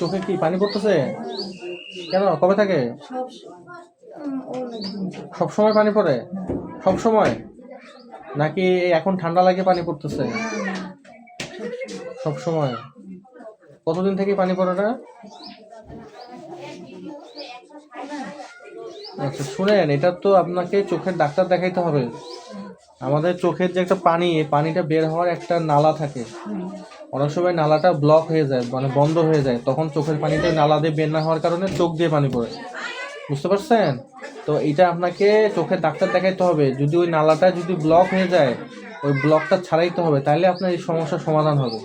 চোখে কি পানি পড়তেছে? কেন, কবে থাকে? সব সময় পানি পড়ে? সব সময় নাকি এখন ঠান্ডা লাগে পানি পড়তেছে? সব সময়। কতদিন থেকে পানি পড়ে না? আচ্ছা শুনেন, এটা তো আপনাকে চোখের ডাক্তার দেখাইতে হবে। আমাদের চোখের যে একটা পানি, এই পানিটা বের হওয়ার একটা নালা থাকে। অনেক সময় নালাটা ব্লক হয়ে যায়, মানে বন্ধ হয়ে যায়, তখন চোখের পানিটা নালা দিয়ে বের না হওয়ার কারণে চোখ দিয়ে পানি পড়ে। বুঝতে পারছেন? তো এইটা আপনাকে চোখের ডাক্তার দেখাইতে হবে। যদি ওই নালাটা যদি ব্লক হয়ে যায়, ওই ব্লকটা ছাড়াইতে হবে, তাহলে আপনার এই সমস্যার সমাধান হবে।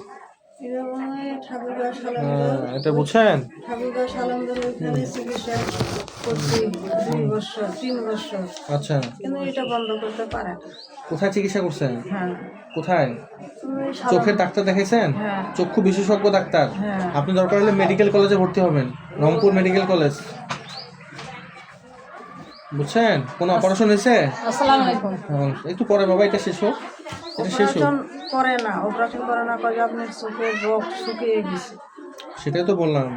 এটা বুঝছেন? আচ্ছা, কোথায় চিকিৎসা করছেন? কোথায়? চোখের ডাক্তার দেখাইছেন? চক্ষু বিশেষজ্ঞ ডাক্তার? আপনি দরকার হলে মেডিকেল কলেজে ভর্তি হবেন, রংপুর মেডিকেল কলেজ। বুঝছেন? কোনো অপারেশন হয়েছে? আসসালামু আলাইকুম। একটু পরে বাবা, এটা শেষ হোক, এটা শেষ হোক। অপারেশন করে না, কয় আপনার চোখের রক্ত শুকিয়ে গেছে। সেটাই তো বললাম,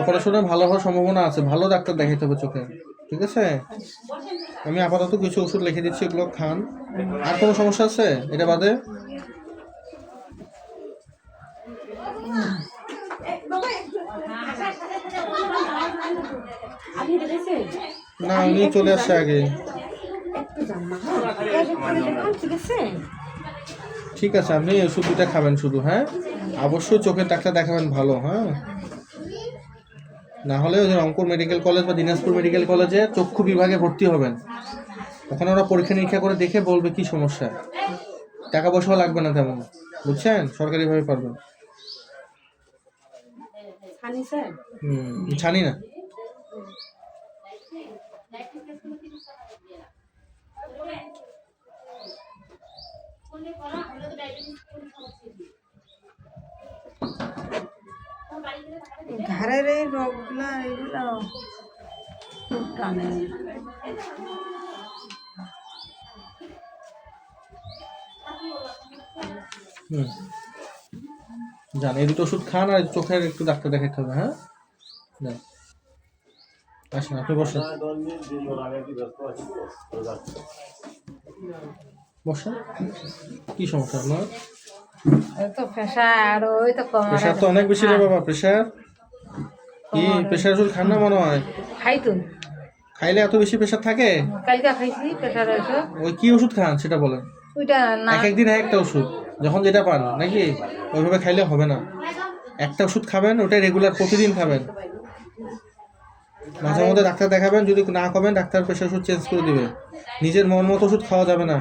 অপারেশনে ভালো হওয়ার সম্ভাবনা আছে, ভালো ডাক্তার দেখাইতে হবে চোখে। ঠিক আছে, আমি আপাতত কিছু ওষুধ লিখে দিচ্ছি, এগুলো খান। আর কোনো সমস্যা আছে এটা বাদে? না, উনি চলে আসছে আগে। ঠিক আছে, আপনি ওষুধ দুটা খাবেন শুধু, হ্যাঁ? অবশ্যই চোখের ডাক্তার দেখাবেন ভালো, হ্যাঁ? না হলে ওই যে রংপুর মেডিকেল কলেজ বা দিনাজপুর মেডিকেল কলেজে চক্ষু বিভাগে ভর্তি হবেন। ওখানে ওরা পরীক্ষা নিরীক্ষা করে দেখে বলবে কি সমস্যা। টাকা পয়সাও লাগবে না তেমন, বুঝছেন? সরকারিভাবে পারবেন। ছানি না। ঘাড়ের এই রোগগুলা এগুলো খুব টানে। জান, এই দুটো ওষুধ খান, আর চোখের একটু ডাক্তার দেখাতে হবে, হ্যাঁ? আসেন, আপনি বসেন, বসেন। কি সমস্যা আপনার? প্রেশার তো অনেক বেশি রে বাবা। প্রেশার কি? প্রেশার ওষুধ খান না মনে হয়? খাই তো। খাইলে এত বেশি প্রেশার থাকে? কালকে খাইছি প্রেশার ওষুধ। ওই কি ওষুধ খান সেটা বলেন। ওইটা না, এক একদিন একটা ওষুধ, যখন যেটা পান, নাকি? ওইভাবে খাইলে হবে না। একটা ওষুধ খাবেন, ওটা রেগুলার প্রতিদিন খাবেন। মাঝে মধ্যে ডাক্তার দেখাবেন, যদি না কমেন ডাক্তার প্রেশার ওষুধ চেঞ্জ করে দিবে। নিজের মন মতো ওষুধ খাওয়া যাবে না,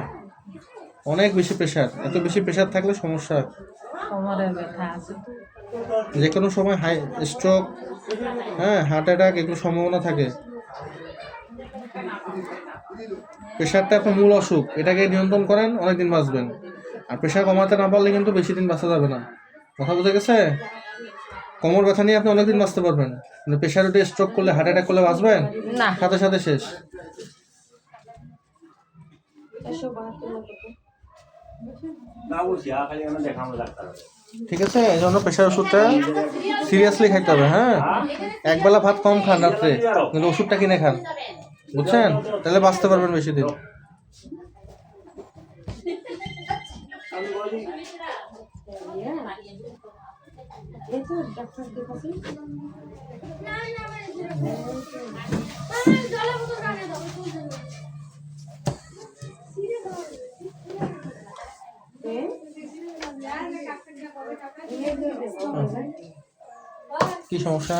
অনেক বেশি প্রেশার। এত বেশি প্রেশার থাকলে সমস্যা। যে কোনো সময় হাই স্ট্রোক, হ্যাঁ, হার্ট অ্যাটাক, এগুলো সম্ভাবনা থাকে। প্রেশারটা আপনার মূল অসুখ, এটাকে নিয়ন্ত্রণ করেন, অনেকদিন বাঁচবেন। আর প্রেশার কমাতে না পারলে কিন্তু বেশি দিন বাঁচা যাবে না। কথা বোঝা গেছে? কোমর ব্যথা নিয়ে আপনি অনেকদিন বাঁচতে পারবেন, কিন্তু প্রেশার উঠে স্ট্রোক করলে, হার্ট অ্যাটাক করলে বাঁচবেন না, সাথে সাথে শেষ। ঠিক আছে, এই জন্য প্রেশার ওষুধটা সিরিয়াসলি খাইতে হবে, হ্যাঁ? একবেলা ভাত কম খান রাত্রে, কিন্তু ওষুধটা কিনে খান, বুঝছেন? তাহলে বাঁচতে পারবেন বেশি দিন। কি সমস্যা?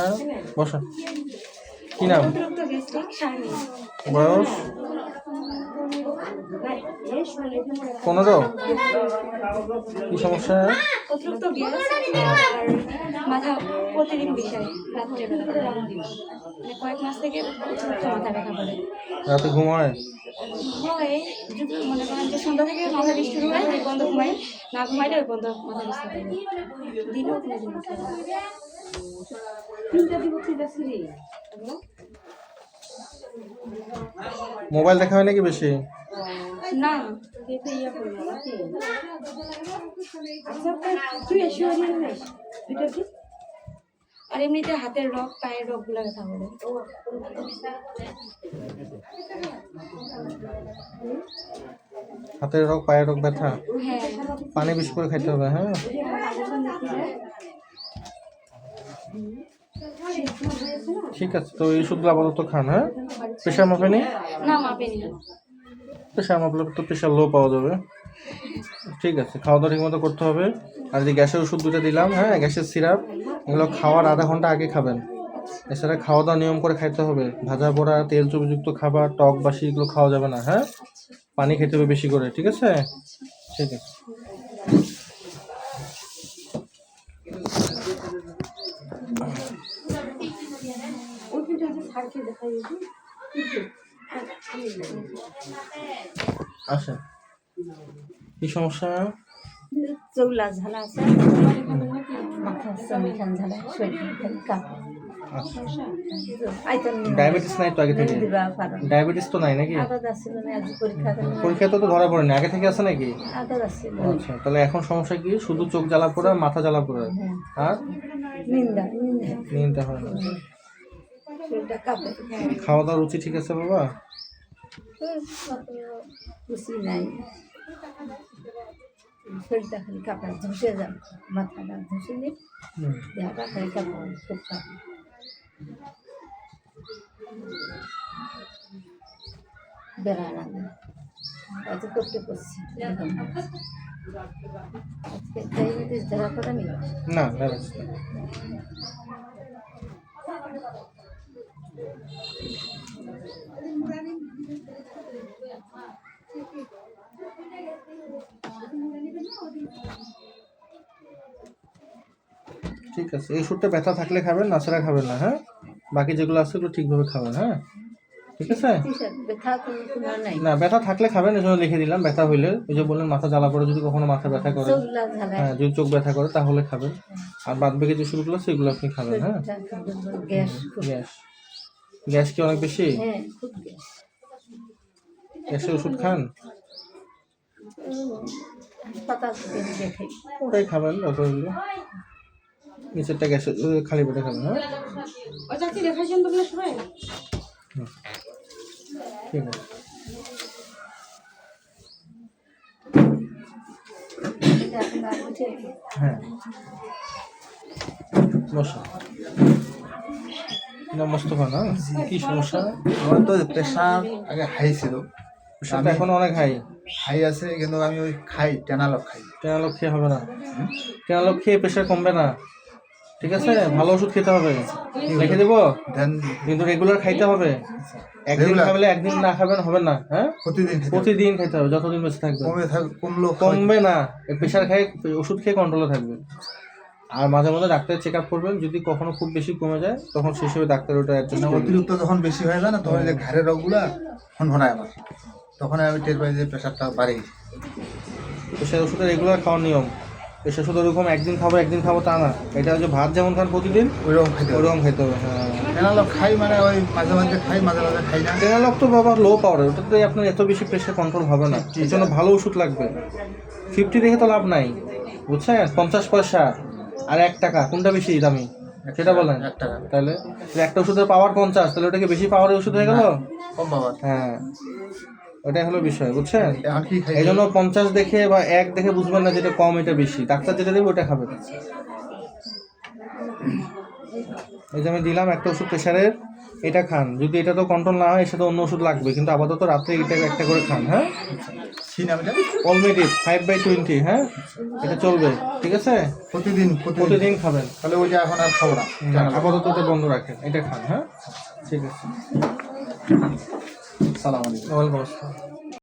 বসো। কি নাম? বয়স? 15। কি সমস্যা? মাথা প্রতিদিন বিষয় রাত্রেবেলা, কয়েক মাস থেকে মাথা ব্যথা করে। রাতে ঘুমায়? হয়, যদি মনে করেন যে সন্ধ্যা থেকে মাথা বিষ শুরু হয়, ওই পর্যন্ত ঘুমাই, না ঘুমাইলে ওই পর্যন্ত মাথা বিষ থাকে। দিনেও কোনো দিন মোবাইল দেখা হয় নাকি বেশি? না, তুই এসে আর এমনিতে হাতের রগ পায়ের রগগুলো ব্যথা করে। হাতের রোগ পায়ের রোগ ব্যথা, হ্যাঁ পানি বেশি করে খাইতে হবে। হ্যাঁ ঠিক আছে, তো এই ওষুধগুলো আপাতত খান। হ্যাঁ প্রেশার মাপেনি? না মাপেনি। প্রেশার মাপলে তো প্রেশার লো পাওয়া যাবে। ঠিক আছে, খাওয়া দাওয়া ঠিক মতো করতে হবে। আর যে গ্যাসের ওষুধ দুটো দিলাম, হ্যাঁ গ্যাসের সিরাপ, এগুলো খাওয়ার আধা ঘন্টা আগে খাবেন। এছাড়া খাওয়া দাওয়া নিয়ম করে খাইতে হবে। ভাজা পোড়া তেল চর্বিযুক্ত খাবার, টক বাসি এগুলো খাওয়া যাবে না। হ্যাঁ পানি খেতে হবে বেশি করে। ঠিক আছে, ঠিক আছে। আচ্ছা, কি সমস্যা? চৌলা ঝালা আছে, মাথা সমিখান ঝালা, শরীর খালি কাঁপে। আইতেন ডায়াবেটিস নাই তো আগে থেকে? দিবা পারো। ডায়াবেটিস তো নাই নাকি? আদা যাচ্ছিল না, আজ পরীক্ষা করে পরীক্ষা তো ধরা পড়েনি, আগে থেকে আছে নাকি? আদা যাচ্ছিল। আচ্ছা, তাহলে এখন সমস্যা কি? শুধু চোখ জ্বালা পোড়া, মাথা জ্বালা পোড়া, আর নিন্দা নিতে হয় না। শরীরটা কাঁপে। খাওয়া দাওয়ার রুচি ঠিক আছে বাবা? খুশি নাই, শরীরটা খালি কাঁপা, ধসে যান, মাথাটা ধসে নি, দেহটা খালি কাঁপা, খুব কাঁপে। বেড়া লাগে, অত করতে করছি। আজকে ডায়াবেটিস ধরা পড়া নি? না ডায়াবেটিস না। ঠিক আছে, এই ওষুধটা ব্যথা থাকলে খাবেন, নাছাড়া খাবেন না। হ্যাঁ বাকি যেগুলো আছে ওগুলো ঠিকভাবে খাবেন। হ্যাঁ ঠিক আছে। ব্যথা কোনো নাই, না ব্যথা থাকলে খাবেন, এই জন্য লিখে দিলাম। ব্যথা হইলে ওই যে বললেন মাথা জ্বালা পড়ে, যদি কখনো মাথা ব্যথা করে, চৌলা ঝালা, হ্যাঁ যদি চোখ ব্যথা করে তাহলে খাবেন। আর বাদ বাকি যে ওষুধগুলো সেগুলো আপনি খাবেন। হ্যাঁ গ্যাস খুব, গ্যাস, গ্যাস কি অনেক বেশি? হ্যাঁ খুব গ্যাস। গ্যাসের ওষুধ খান? পাতা দেখে ওটাই খাবেন, ওগুলো নিচেরটা গ্যাসের খালি পেটে খাবেন। হ্যাঁ ওই চাকরি দেখাইছেন তো আপনার সবাই? ঠিক আছে। হ্যাঁ বসো। মোস্তফা না, কি সমস্যা? আমার তো প্রেশার আগে হাই ছিল, প্রেশারটা এখন অনেক হাই। হাই আছে, কিন্তু আমি ওই খাই টেনালক খাই। টেনালক খেয়ে হবে না, টেনালক খেয়ে প্রেশার কমবে না। ঠিক আছে, ভালো ওষুধ খেতে হবে, লিখে দেবো, দেন কিন্তু রেগুলার খাইতে হবে। একদিন Regular? খাবেলে একদিন না খাবেন হবে না। হ্যাঁ প্রতিদিন খেতে হবে। প্রতিদিন খেতে হবে, যতদিন বেঁচে থাকবে। কমলো কমবে না, প্রেশার খাই ওষুধ খেয়ে কন্ট্রোলে থাকবে। আর মাঝে মাঝে ডাক্তারের চেক আপ করবেন, যদি কখনো খুব বেশি কমে যায় তখন সেই হিসেবে ডাক্তার ওটা অ্যাডজাস্ট করবে। অতিরিক্ত যখন বেশি হয়ে যায় না, তখন এই যে ঘাড়ের রোগগুলা ফনফনায় আমার, তখন আমি টের পাই যে প্রেশারটা বাড়ে গেছে। প্রেশার ওষুধের রেগুলার খাওয়ার নিয়ম। প্রেশার ওষুধ ওরকম একদিন খাবো তা না। এটা হচ্ছে ভাত যেমন খান প্রতিদিন, ওইরকম খাইতে হবে। ওরকম খেতে হবে। হ্যাঁ টেনালক খাই, মানে ওই মাঝে মাঝে খাই, মাঝে মাঝে খাই না। টেনালক তো বাবা লো পাওয়ারের, ওটাতে আপনার এত বেশি প্রেশার কন্ট্রোল হবে না। এর জন্য ভালো ওষুধ লাগবে। 50 দেখে তো লাভ নাই, বুঝছেন? 50 পয়সা আর 1 টাকা, কোনটা বেশি দামি সেটা বলেন। 1 টাকা তাহলে একটা ওষুধের পাওয়ার 50, তাহলে ওটা কি বেশি পাওয়ারের ওষুধ হয়ে গেল? কম বাবা। হ্যাঁ ওটাই হলো বিষয়, বুঝছেন? এখন কি খাই? এই জন্য 50 দেখে বা 1 দেখে বুঝবেন না যেটা কম এটা বেশি। ডাক্তার যেটা দেবে ওটা খাবেন। এই যে আমি দিলাম একটা ওষুধ প্রেশারের, এটা খান। যদি এটা তো কন্ট্রোল না হয় এর সাথে অন্য ওষুধ লাগবে, কিন্তু আপাতত রাত্রে এটা একটা করে খান। হ্যাঁ সিনামিটা অলমেডিক 5/20। হ্যাঁ এটা চলবে, ঠিক আছে? প্রতিদিন প্রতিদিন খাবেন। তাহলে ওইটা এখন আর খাবো না। আপাতত এটা বন্ধ রাখেন, এটা খান। হ্যাঁ ঠিক আছে। সালাম আলাইকুম। ওয়েলকাম।